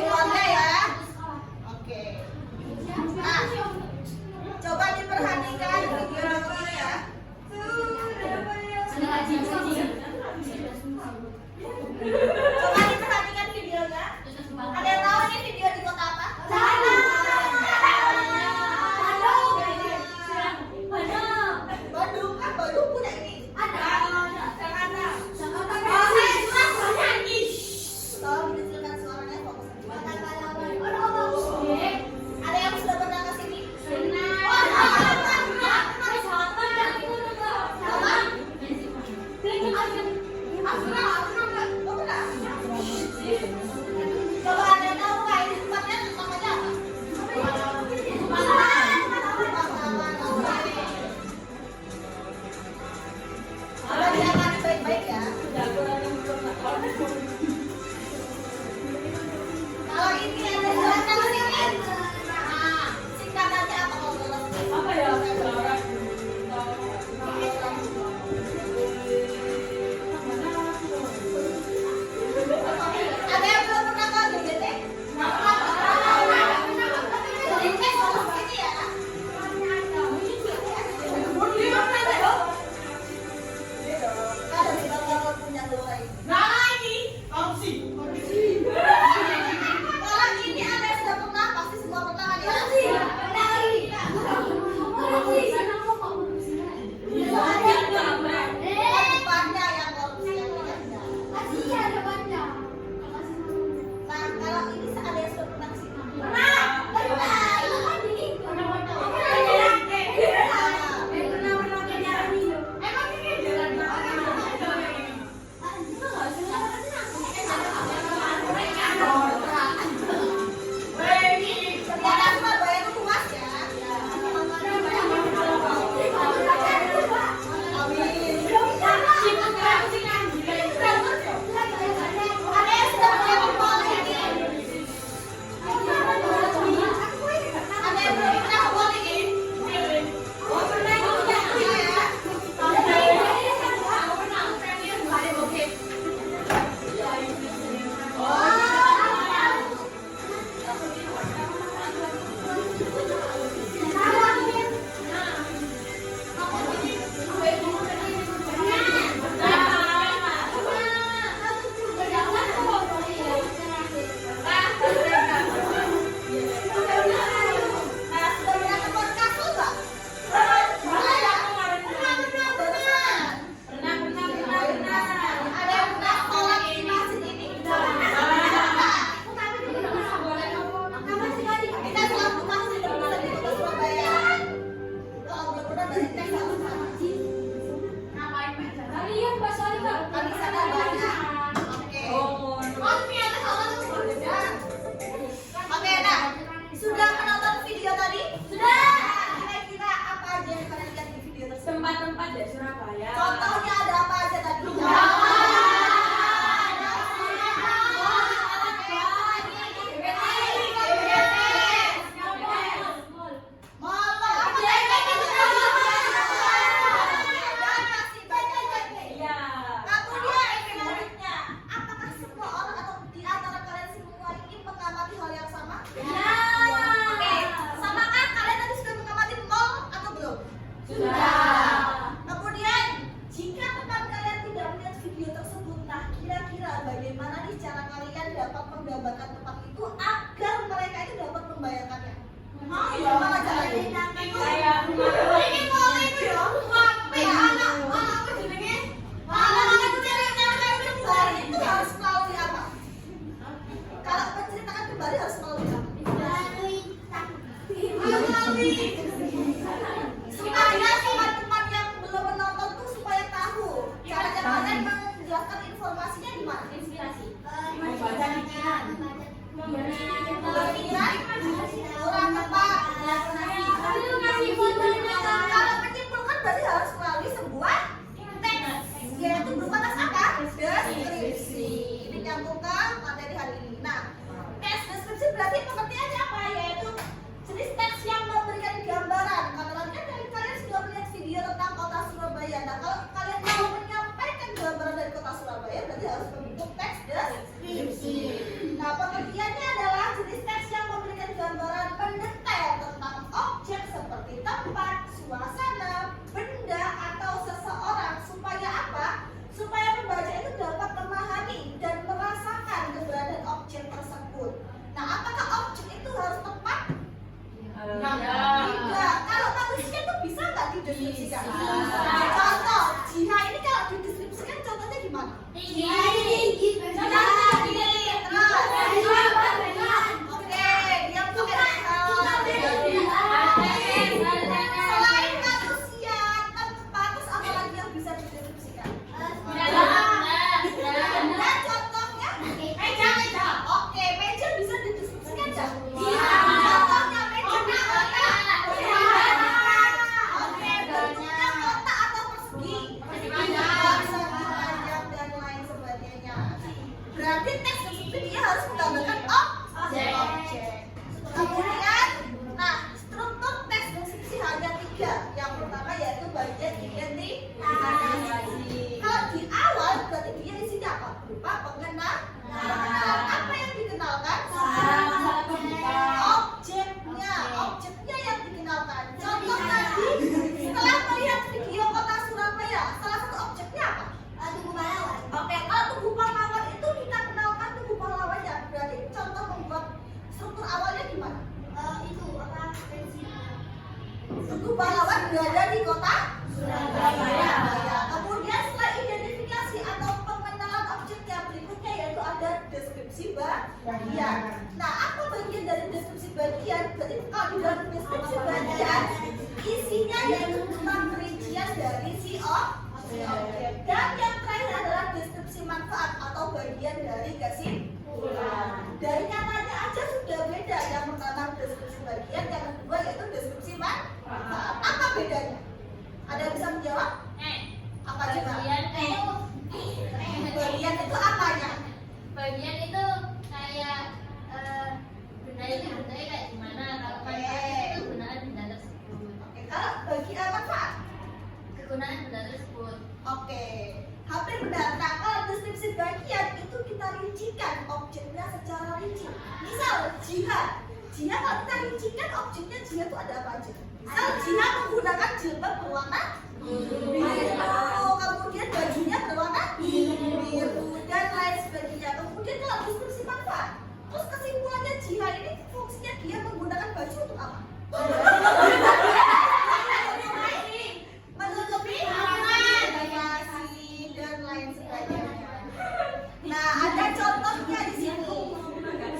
keluarga ya. Oke. Nah, coba diperhatikan video ya. Coba diperhatikan videonya. Ada yang tahu ini video di kota apa? Bandung. Kan Bandung punya ini. Tolong dikecilkan suaranya, fokus. Ada yang sudah pernah ke sini? Coba ada yang tahu nggak ini tempatnya namanya apa? Coba diamati baik-baik ya. Kalau ini ada jalan ke sini. Nah, singkatannya apa kalau boleh? Apa ya? Ada yang belum pernah ke GBT? Ini soal ini ya. Kalau di bawah punya dua ini. Kalau ini ada yang sudah pernah, pasti semua pernah kan ya? Depannya yang korupsi yang tidak. Nah, kalau ini ada yang sudah pernah ke sini. Ternyata Surabaya itu luas ya. Ada yang sudah pernah ke mall ini. Ada yang belum pernah ke mall ini. Nah, sudah pernah ke Port Kasul nggak? Ada yang pernah sholat di masjid ini? Kita sholat di masjid yang bisa di kota Surabaya. Kalau belum pernah berarti kita nggak usah. Kan di sana banyak. Oke. Oke, nah, sudah menonton video tadi? Sudah. Kira-kira apa aja yang kalian lihat di video tersebut? Tempat-tempat di Surabaya. Contohnya ada apa aja tadi? Apakah semua orang atau di antara kalian semua ini mengamati hal yang sama? Oke, sama kan kalian tadi sudah mengamati mall atau belum? Kemudian, jika teman kalian tidak melihat video tersebut, nah kira-kira bagaimana nih cara kalian dapat menggambarkan tempat itu agar mereka itu dapat membayangkannya? Gimana caranya? Ini mall itu ya, ngapain anak apa jenenge? Anak-anak kembali itu harus melalui apa? Kalau menceritakan kembali harus melalui apa? Melalui supaya teman-teman yang belum menonton tuh supaya tahu caranya kalian menjelaskan informasinya di mana? Kurang tepat. Kalau menyimpulkan berarti harus melalui sebuah teks, yaitu berupa teks apa? Deskripsi. Ini nyambung ke materi hari ini. Nah, teks deskripsi berarti pengertiannya apa? Yaitu jenis teks yang memberikan gambaran. Karena tadi kan dari kalian sudah melihat video tentang kota Surabaya. Nah, kalau kalian mau menyampaikan gambaran dari kota Surabaya, berarti harus membentuk teks deskripsi. Selain manusia, tempat, terus apa lagi yang bisa dideskripsikan? Dan contohnya meja. Oke, meja bisa dideskripsikan nggak? Contohnya meja apa? Oke, bentuknya kotak atau persegi? Persegi, panjang dan lain sebagainya. Berarti teks deskripsi dia harus menggambarkan objek. Kemudian, nah struktur teks deskripsi hanya 3. Yang pertama yaitu bagian identifikasi. Kalau di awal berarti dia isinya apa? Berupa pengenalan. Apa yang dikenalkan? Objeknya yang dikenalkan. Contoh tadi, setelah melihat video kota Surabaya, salah satu objeknya apa? Tugu Pahlawan. Oke, kalau Tugu Pahlawan itu kita kenalkan Tugu Pahlawannya. Berarti contoh membuat struktur awalnya gimana? Tugu Pahlawan berada di kota Surabaya. Kemudian setelah identifikasi atau pengenalan objeknya, berikutnya yaitu ada deskripsi bagian. Nah, apa bagian dari deskripsi bagian? Berarti kalau di dalam deskripsi bagian isinya yaitu tentang perincian dari si objek. Dan yang terakhir adalah deskripsi manfaat atau bagian dari kesimpulan. Dari katanya aja sudah beda. Yang pertama deskripsi bagian, yang kedua yaitu deskripsi manfaat. Apa bedanya? Ada yang bisa menjawab? Apa coba? Bagian itu apanya? Bagian itu kayak benda kayak gimana, kalau manfaat itu kegunaan benda tersebut. Oke, kalau bagi manfaat? Kegunaan benda tersebut. Oke, hampir benar. Nah, kalau deskripsi bagian itu kita rincikan objeknya secara rinci. Misal jihad kalau kita rincikan objeknya jihad itu ada apa aja? Misal jihad menggunakan jilbab berwarna biru, kemudian bajunya berwarna biru dan lain sebagainya. Kemudian kalau deskripsi manfaat, terus kesimpulannya jihad ini fungsinya dia menggunakan baju untuk apa? Menutupi bagasi dan lain sebagainya. Nah, ada contohnya di sini.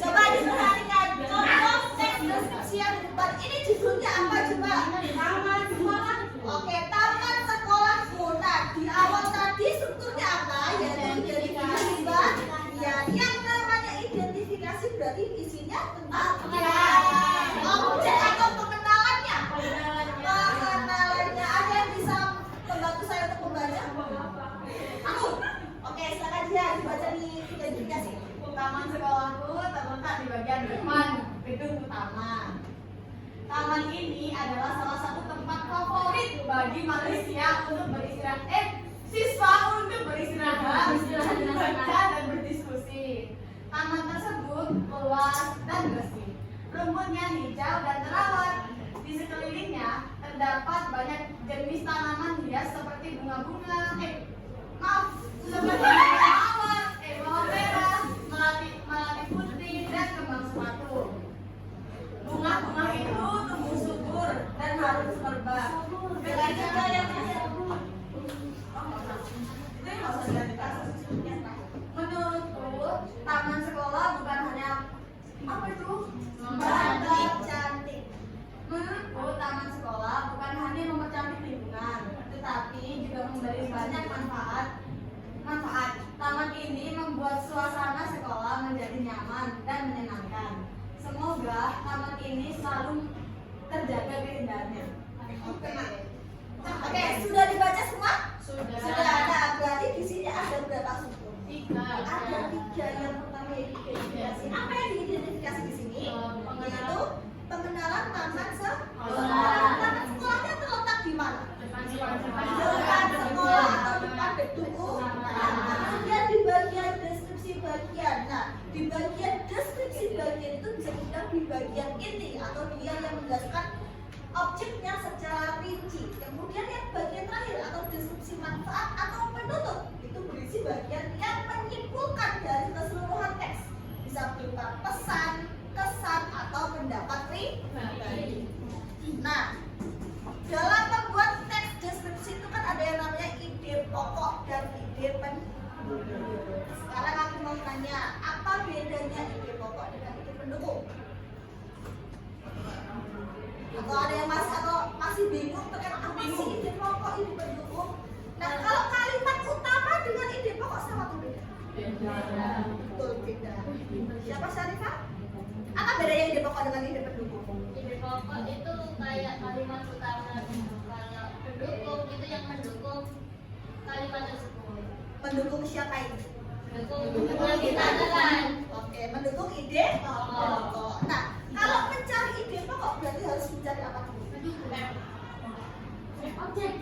Coba diperhatikan contoh teks deskripsi yang depan. Ini judulnya apa coba? Taman sekolah. Oke, taman sekolahku. Nah, di awal tadi strukturnya apa? Yaitu identifikasi bagian. Yang namanya identifikasi berarti isinya tentang objek atau pengenalannya. Pengenalannya. Ada yang bisa membantu saya untuk membaca? Aku. Oke, silakan dia dibaca di identifikasi. Taman sekolahku terletak di bagian depan gedung utama. Taman ini adalah salah satu tempat favorit bagi manusia untuk beristirahat. Siswa untuk beristirahat, membaca dan berdiskusi. Taman tersebut luas dan bersih. Rumputnya hijau dan terawat. Di sekelilingnya terdapat banyak jenis tanaman hias seperti bunga-bunga, seperti mawar, bawang merah, melati putih, dan kembang sepatu. Bunga-bunga itu tumbuh subur dan harum semerbak. Dengan juga yang menurutku, taman sekolah bukan hanya apa itu? Cantik. Menurutku, taman sekolah bukan hanya mempercantik lingkungan, tetapi juga memberi banyak manfaat. Taman ini membuat suasana sekolah menjadi nyaman dan menyenangkan. Semoga taman ini selalu terjaga keindahannya. Oke, sudah dibaca semua? Sudah. Ada. Berarti di sini ada berapa struktur? 3. Ada 3. Yang pertama yaitu identifikasi. Apa yang diidentifikasi di sini? Yaitu pengenalan taman sekolah. Taman sekolahnya terletak di mana? Depan sekolah atau depan gedung utama. Kemudian di bagian deskripsi bagian. Nah, di bagian deskripsi bagian itu bisa dibilang di bagian inti atau dia yang menjelaskan objeknya secara rinci. Kemudian yang bagian terakhir atau deskripsi manfaat atau penutup itu berisi bagian yang menyimpulkan dari keseluruhan teks. Bisa berupa pesan, kesan atau pendapat pribadi. Nah, dalam membuat teks deskripsi itu kan ada yang namanya ide pokok dan ide pendukung. Siapa Syarifah? Apa bedanya ide pokok dengan ide pendukung? Ide pokok itu kayak kalimat utama. Kalau pendukung itu yang mendukung kalimat tersebut. Mendukung siapa ini? Mendukung kelanjutan. Oke, mendukung ide pokok. Nah, kalau mencari ide pokok berarti harus mencari apa dulu?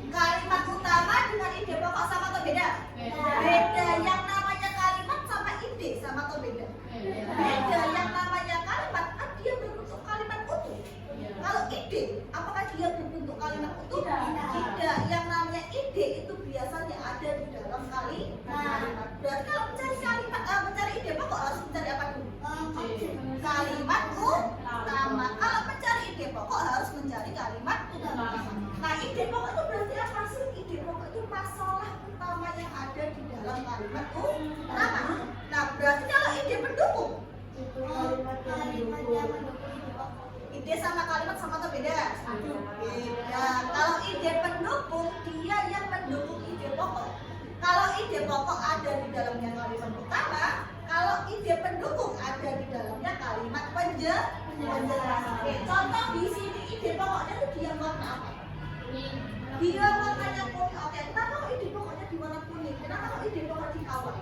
Kalimat utama dengan ide pokok sama atau beda? Beda. Yang namanya kalimat sama ide sama atau beda? Beda. Yang namanya kalimat kan dia berbentuk kalimat utuh. Kalau ide, apakah dia berbentuk kalimat utuh? Tidak. Yang namanya ide itu biasanya ada di dalam kalimat. Berarti kalau mencari kalimat, mencari ide pokok harus mencari apa dulu? Kalimat utama. Kalau mencari ide pokok harus mencari kalimat utama. Nah, ide pokok itu berarti apa sih? Ide pokok itu masalah utama yang ada di dalam kalimat utama. Nah, berarti kalau ide pendukung, ide sama kalimat sama atau beda? Beda. Kalau ide pendukung, dia yang mendukung ide pokok. Kalau ide pokok ada di dalamnya kalimat utama, kalau ide pendukung ada di dalamnya kalimat penjelasan. Oke, contoh di sini ide pokoknya itu dia warna apa? Dia warnanya kuning. Oke, kenapa kok ide pokoknya di warna kuning? Kenapa kok ide pokok di awal?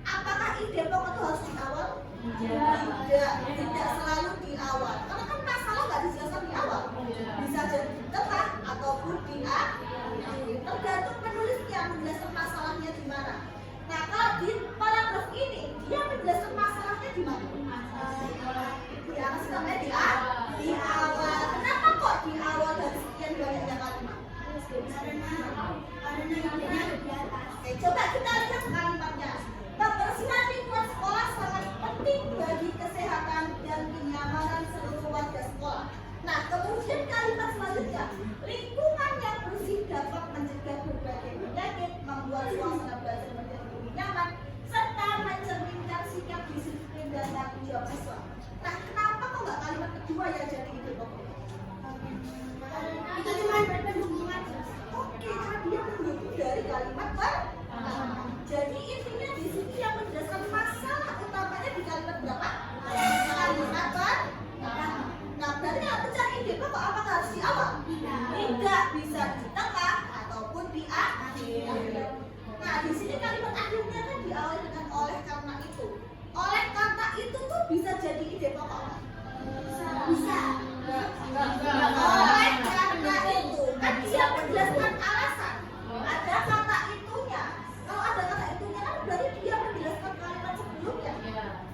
Apakah ide pokok itu harus di awal? Tidak selalu di awal. Karena kan masalah nggak dijelaskan di awal. Bisa jadi di tengah ataupun di akhir. Tergantung penulisnya menjelaskan masalahnya di mana. Nah, kalau di paragraf ini dia menjelaskan masalahnya di mana? Ya, masih namanya di awal. Kenapa kok di awal dari sekian banyaknya kalimat? Oke, coba kita lihat kalimatnya. Kebersihan lingkungan sekolah sangat penting bagi kesehatan dan kenyamanan seluruh warga sekolah. Nah, kemudian kalimat selanjutnya, lingkungan yang bersih dapat mencegah berbagai penyakit, membuat suasana belajar menjadi lebih nyaman, serta mencerminkan sikap disiplin dan tanggung jawab siswa. Nah, kenapa kok nggak kalimat kedua yang jadi ide pokok? Itu cuma pendukung aja. Oke, karena dia mendukung dari kalimat pertama. Jadi intinya di sini yang menjelaskan masalah utamanya di kalimat berapa? Kalimat pertama. Nah, berarti kalau mencari ide pokok apakah harus di awal? Tidak, bisa di tengah ataupun di akhir. Nah, di sini kalimat akhirnya kan diawali dengan oleh karena itu. Oleh karena itu tuh bisa jadi ide pokok. Bisa. Oleh karena itu kan dia menjelaskan alasan. Ada kata itunya. Kalau ada kata itunya kan berarti dia menjelaskan kalimat sebelumnya.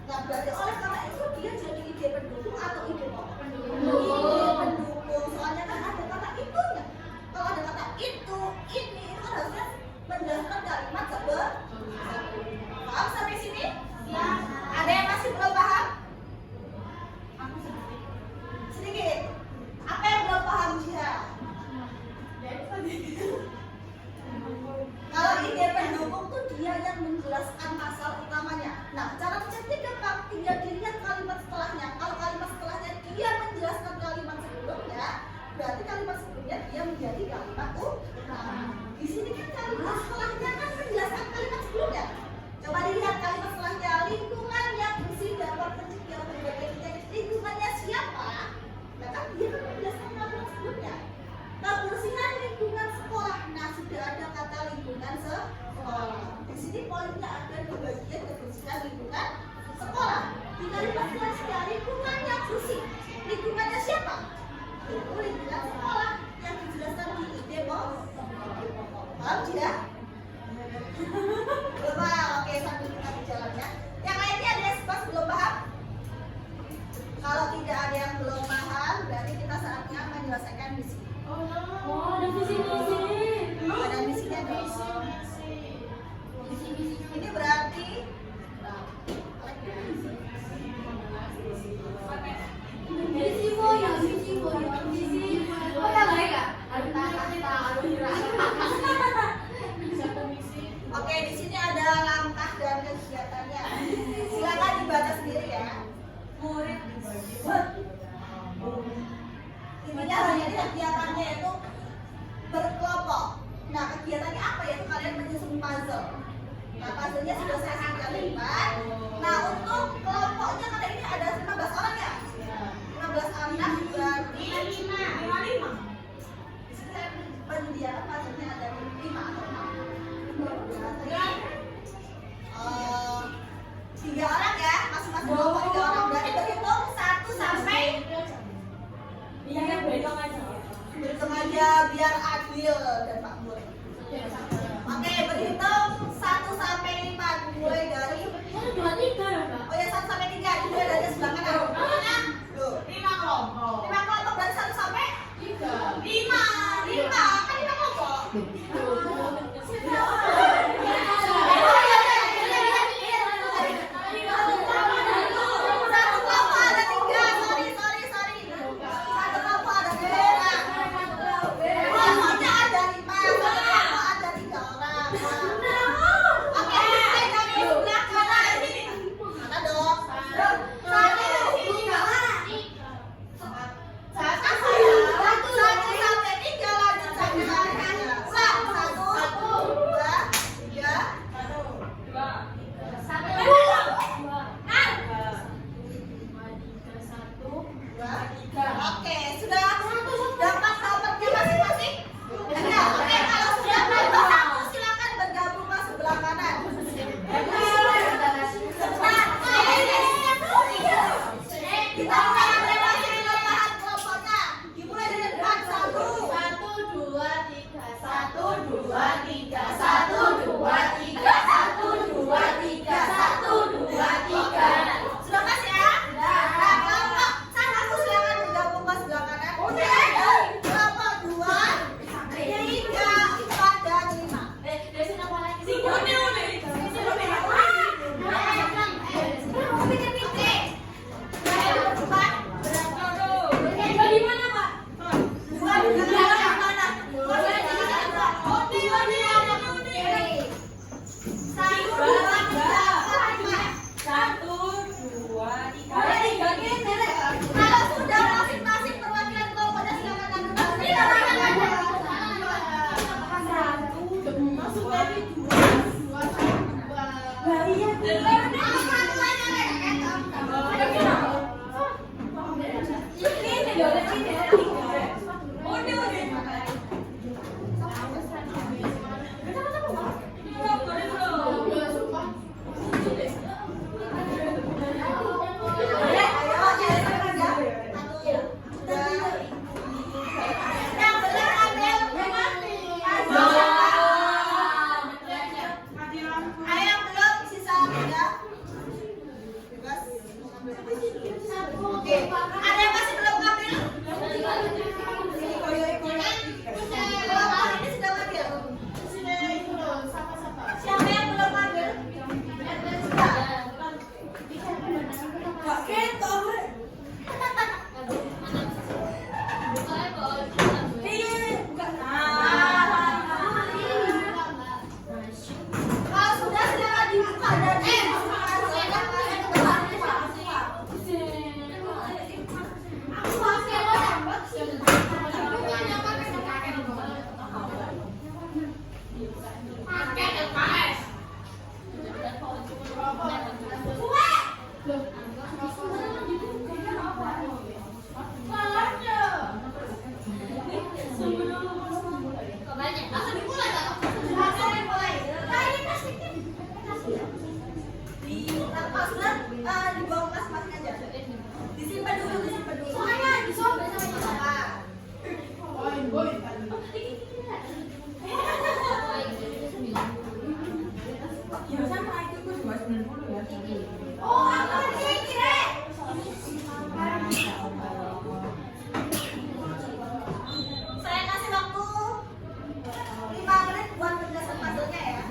Nah, berarti oleh karena itu dia jadi ide pendukung atau ide pokok? Ide pendukung. Soalnya kan ada kata itunya. Kalau ada kata itu, ini itu kan harusnya menjelaskan kalimat sebelumnya. Paham sampai sini? Ya. Ada yang masih belum paham? Sedikit. Apa yang belum paham Jiha? Kalau ide pendukung tuh dia yang menjelaskan masalah utamanya. Nah, cara mencetak gampang, tinggal dilihat kalimat setelahnya. Kalau kalimat setelahnya dia menjelaskan kalimat sebelumnya, berarti kalimat sebelumnya dia menjadi kalimat utama. Di sini kan kalimat setelahnya kan menjelaskan kalimat sebelumnya. Coba dilihat kalimat setelahnya, lingkungan yang bersih dapat mencegah berbagai penyakit. Lingkungannya siapa? Nah, kan dia kan menjelaskan kalimat sebelumnya. Kebersihan lingkungan sekolah. Nah, sudah ada kata lingkungan sekolah. Di sini poinnya ada di bagian kebersihan lingkungan sekolah. Di kalimat selanjutnya, lingkungan yang bersih. Lingkungannya siapa? Itu lingkungan sekolah yang dijelaskan di ide pokok. Paham tidak? Belum paham? Oke, sambil kita berjalan ya. Yang lainnya ada yang belum paham? Kalau tidak ada yang belum paham, berarti kita saatnya menyelesaikan misi. Oh, ada visi-visi. Ada misinya dong. Ini berarti Visi boyo, visi boyo, visi. Oh ya baik kak. oke, di sini ada langkah dan kegiatannya. Silakan dibaca sendiri ya. Murid intinya hanya kegiatannya itu berkelompok. Nah, kegiatannya apa? Yaitu kalian menyusun puzzle. Nah, puzzle-nya sudah saya Ya biar adil dan makmur. Oke, berhitung 1 sampai 5 dimulai dari Dua tiga ya kak. oh ya 1 sampai 3 dimulai dari sebelah kanan. Tuh. 5 kelompok. 5 kelompok dari 1 sampai 3. 5. 5 kan 5 kelompok. Satu kelompok ada 3. Sorry. Satu kelompok ada 2. Kelompoknya ada 5. Satu kelompok ada 3 orang. Oke, mulai dari sebelah kanan. Mana dong? Satu, dua, satu sampai 3 lanjut sampai satu, dua, tiga, dua. Oke, sudah dapat nomornya masing-masing? Ya, oke. Kalau sudah dapat satu, silakan bergabung ke sebelah kanan. Kita akan melewati kelemahan kelompoknya. Dimulai dari depan. 1. Sudah pas ya? Nah, kelompok 1 silakan bergabung ke sebelah kanan. Kelompok 2, 3, 4, dan 5. Kalau sudah masing-masing perwakilan kelompoknya silakan ambil. Ada yang masih belum ngambil? Kalau kali ini sudah ngambil? Siapa yang belum ngambil? Kalau sudah silakan dibuka dan dibawa masing-masing aja. Disimpan dulu. Soalnya disobek sama oh, apa sih kira? Saya kasih waktu 5 menit buat penjelasan puzzle-nya ya.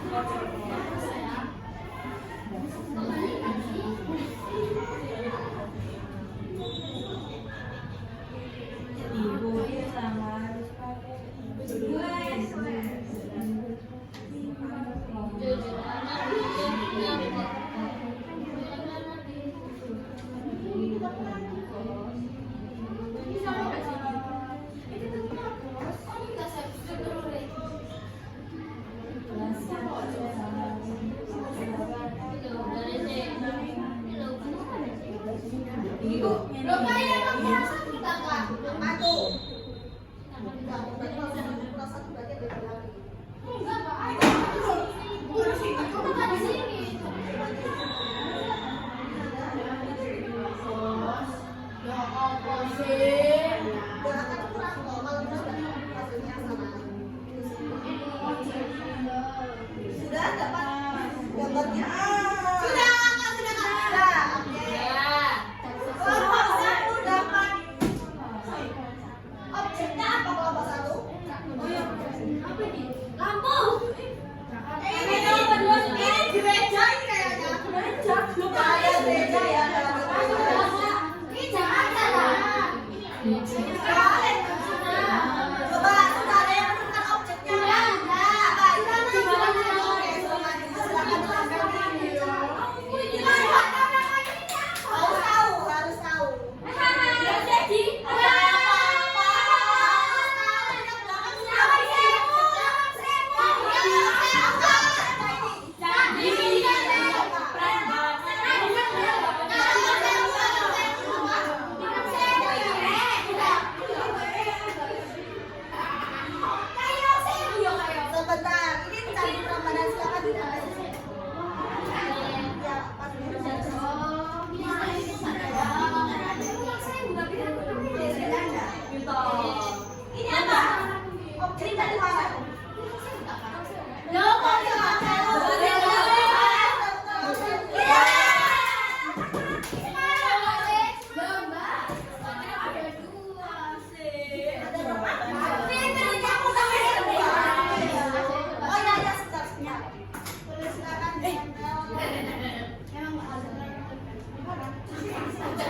Di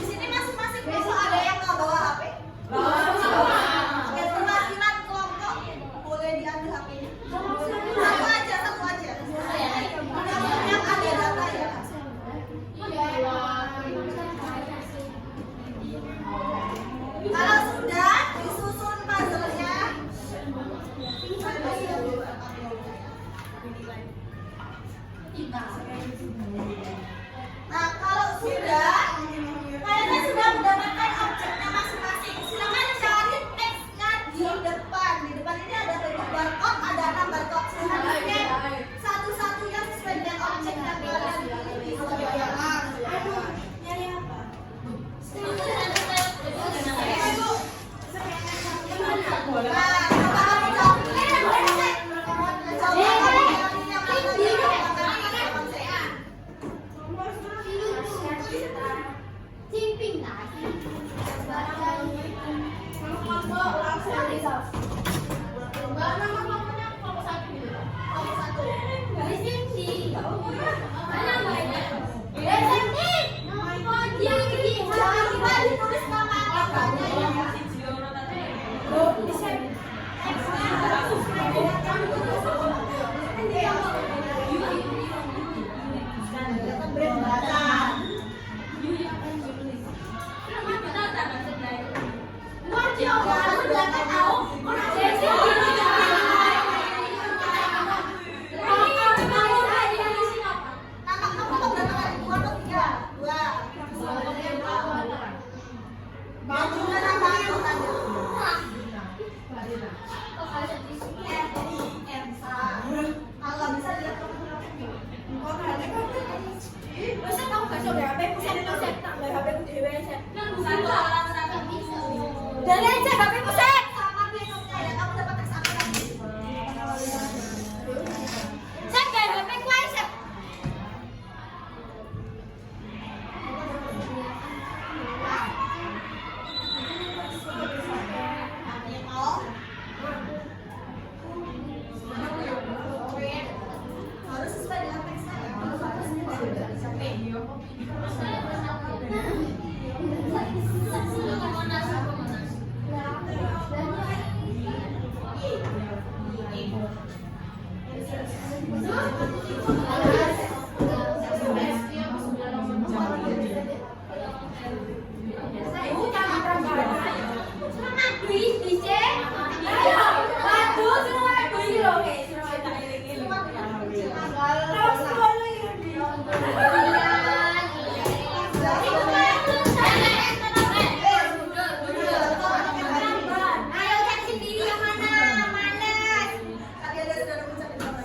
sini masing-masing kelompok ada yang nggak bawa HP? Oke, perwakilan kelompok boleh diambil HP-nya. Satu aja. Yang ada data ya. Kalau sudah disusun puzzle-nya. Nah, kalau sudah, kalian sudah mendapatkan objeknya masing-masing. Silakan cari teksnya di depan. Di depan ini ada bentuk barcode, ada 6 barcode. Silakan scan satu-satu yang sesuai dengan objek yang kalian pilih. Nyari apa? Jangan lupa ditulis nama anggotanya ya. Nama kamu berapa kali? 2 atau 3? 2. Bantuan nama anggotanya. Kalau bisa lihat sama besoknya ya kamu dapat teks apa lagi? Harus sesuai dengan teksnya ya. Kalau teksnya baru bisa. Tadi ada sudah mengucapkan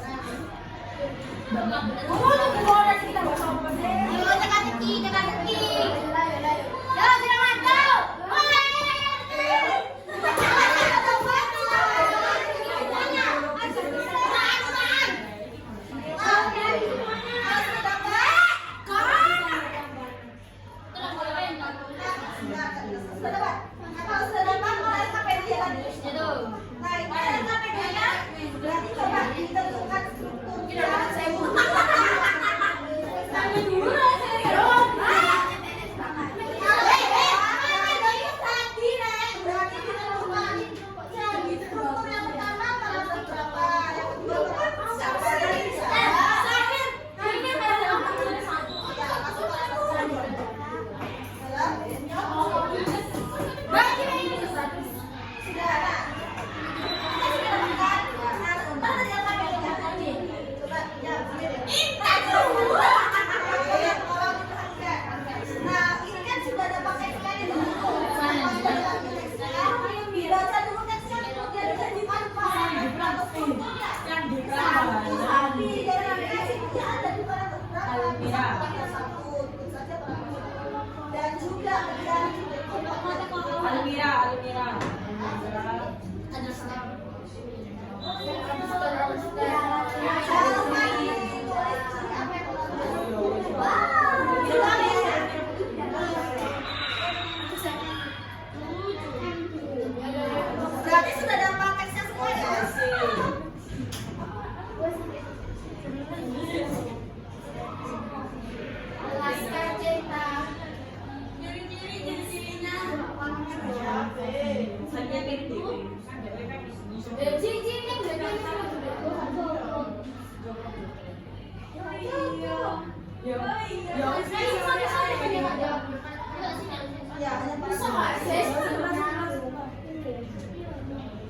Ya, hanya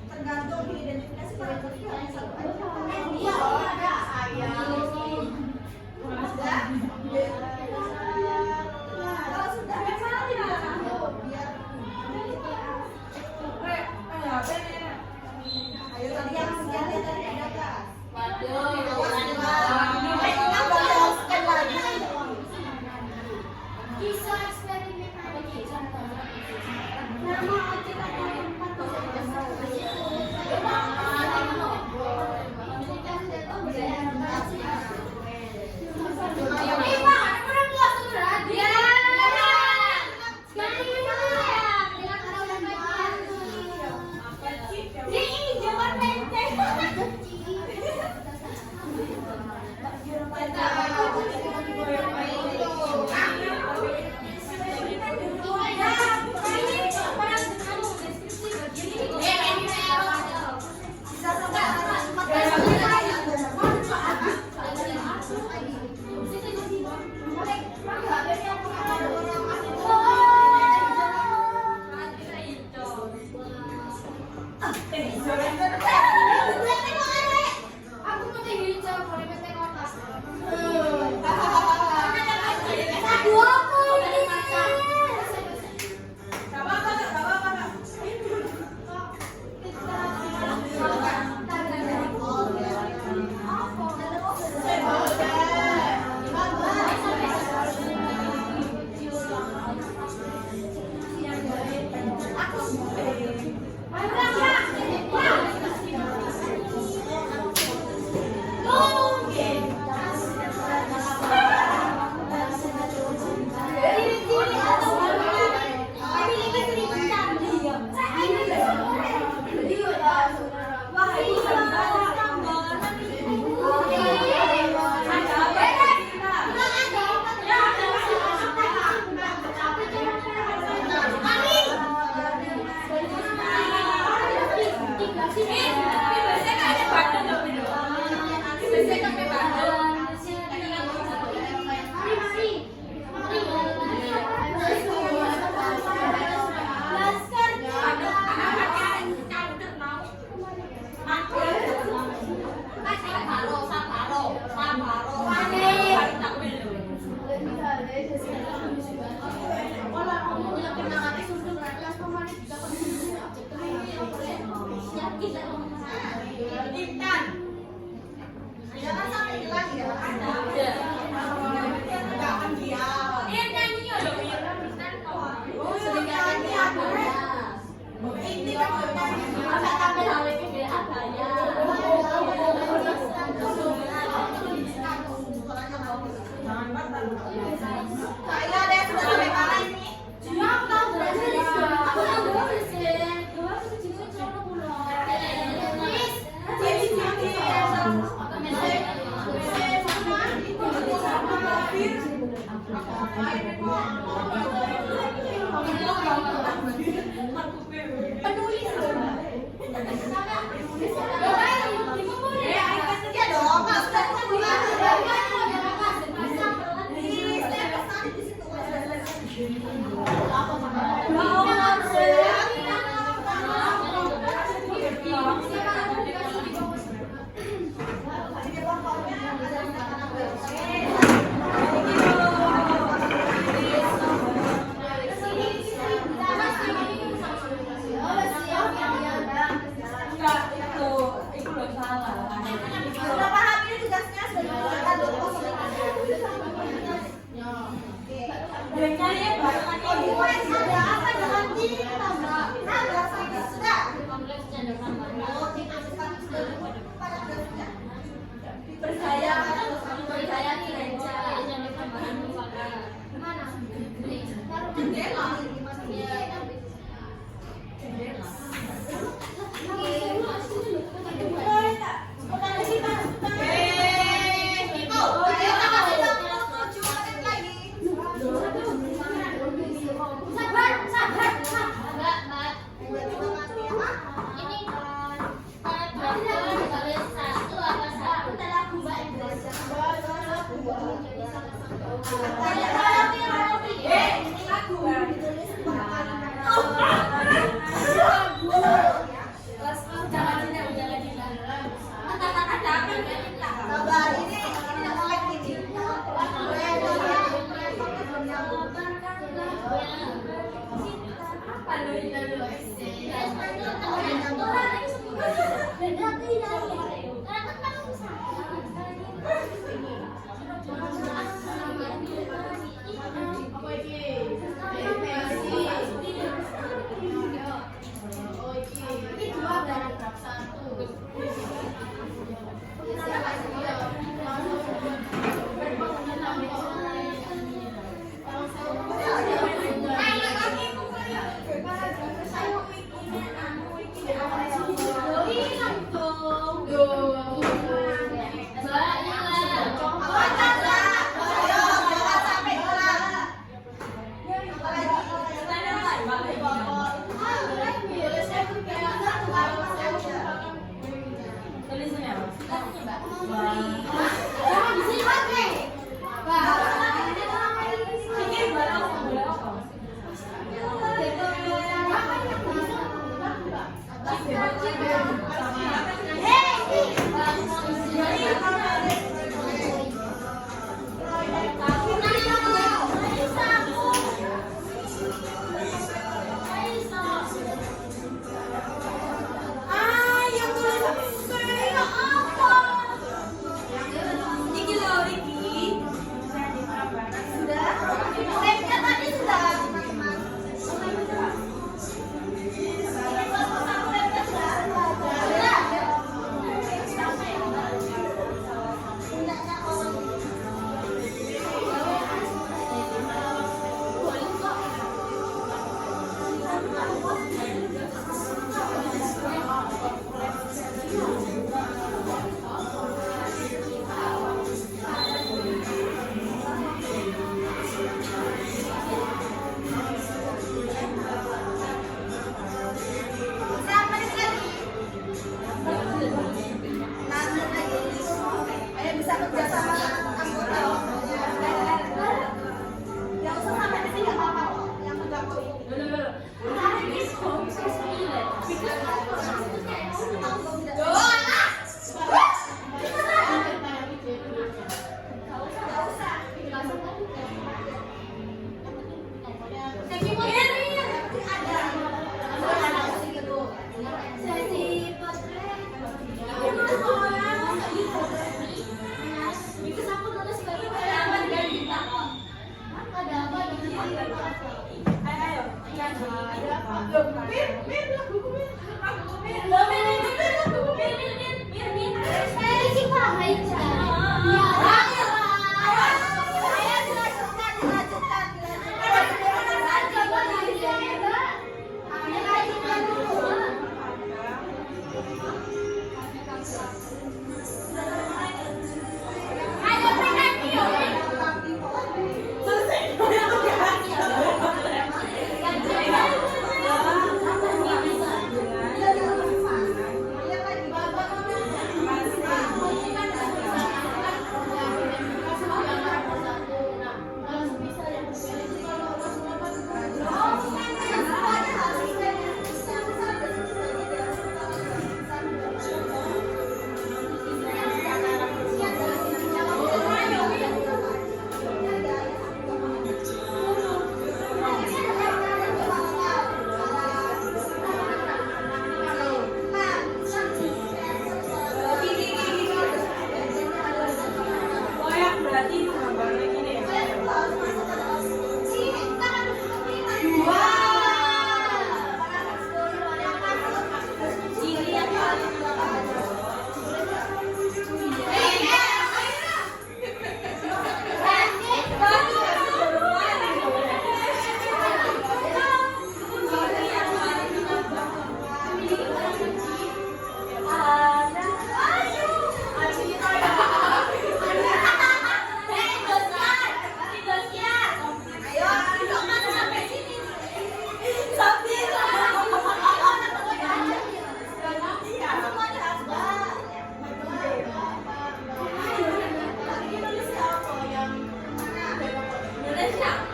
tergantung diidentifikasi pada kursi hanya satu aja. Iya, ada saya. Sudah? Kalau sudah biar ayo tadi yang sekian dia tadi ada gas. Kisah eksperimen ada kisah. Nama cerita tempat Jangan sampai hilang ya. Enggak akan diam. Ini kan saya ada yang sudah sampai mana ini? Ya dong, Kak, sudah Jangan kerja sama anggota. Yang usah sampai di sini nggak apa-apa kok. Yang mengganggu ini. Nggak usah.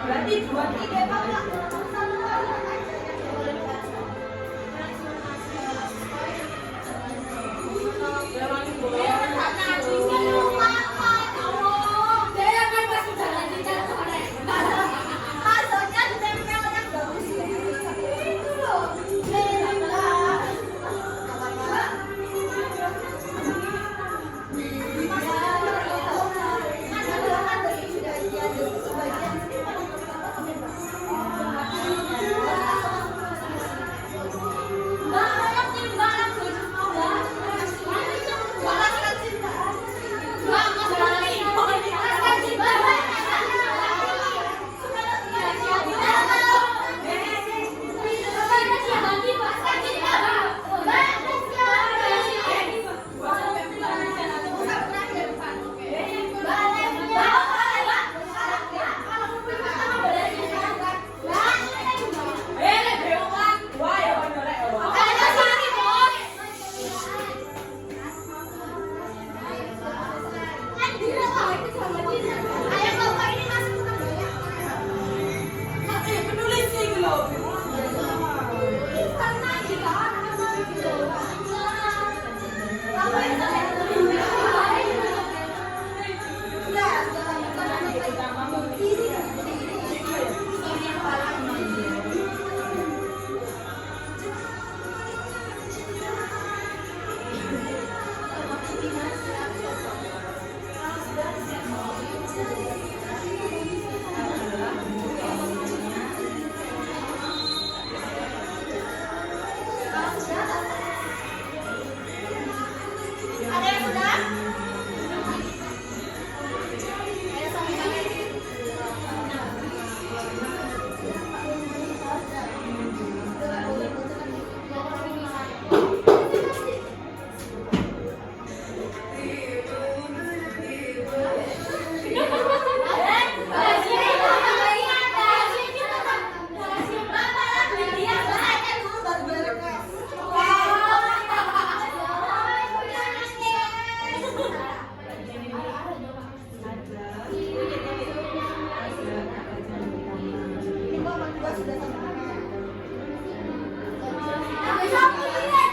Berarti 2, 3 Pak. sudah satu menit.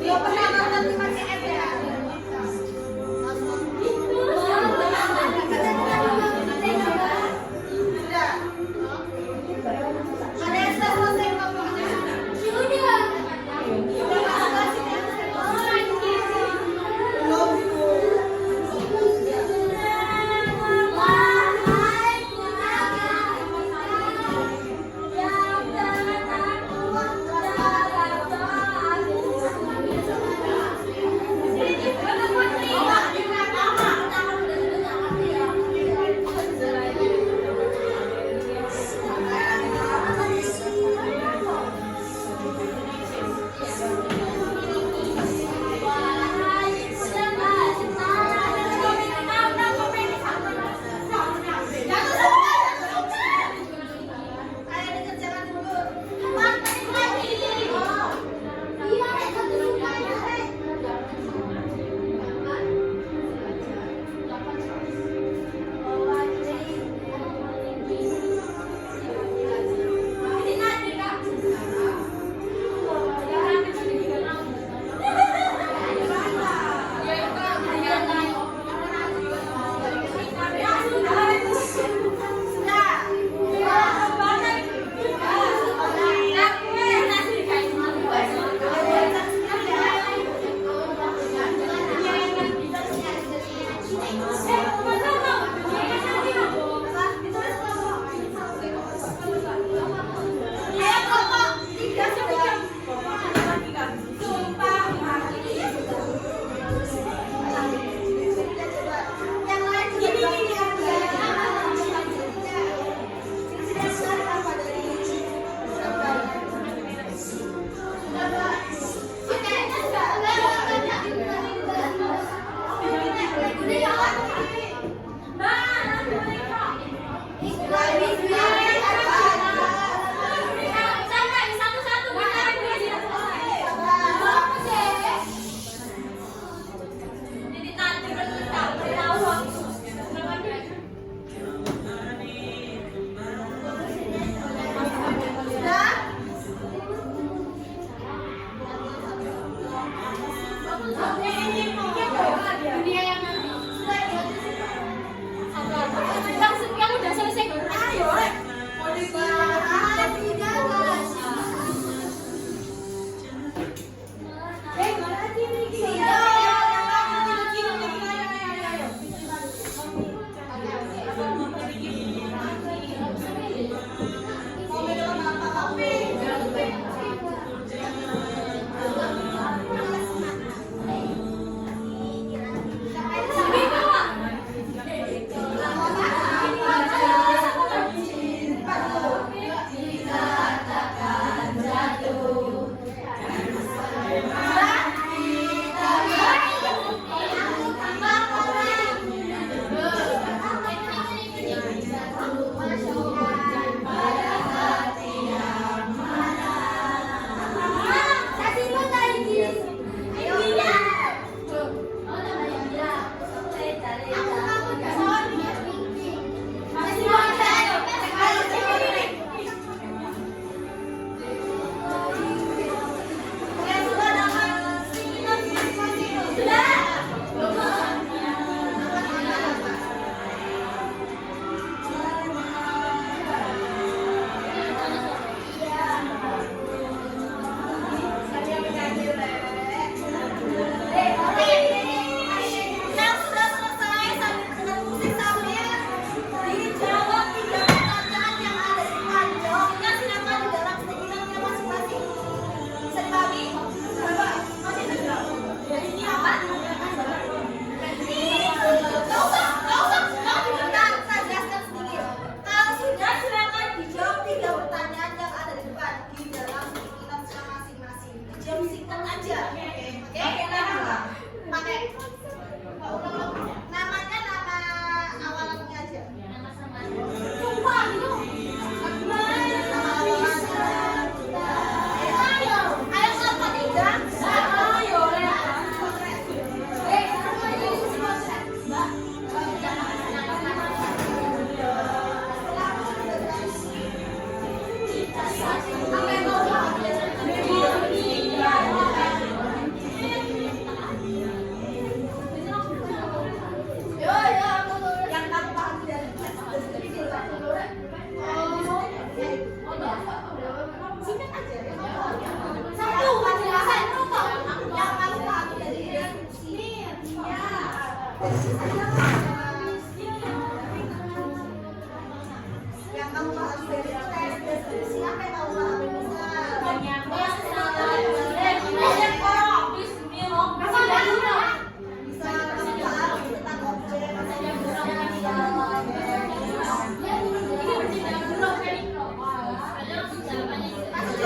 Dia pernah nonton 5 cm ya? Sudah. Ada yang sudah selesai kelompoknya? Sudah masuk kelas ini? Belum. Ayo dikerjakan dulu. Ayo kelompok 3 sudah. Yang lain juga. Oke.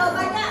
jawabannya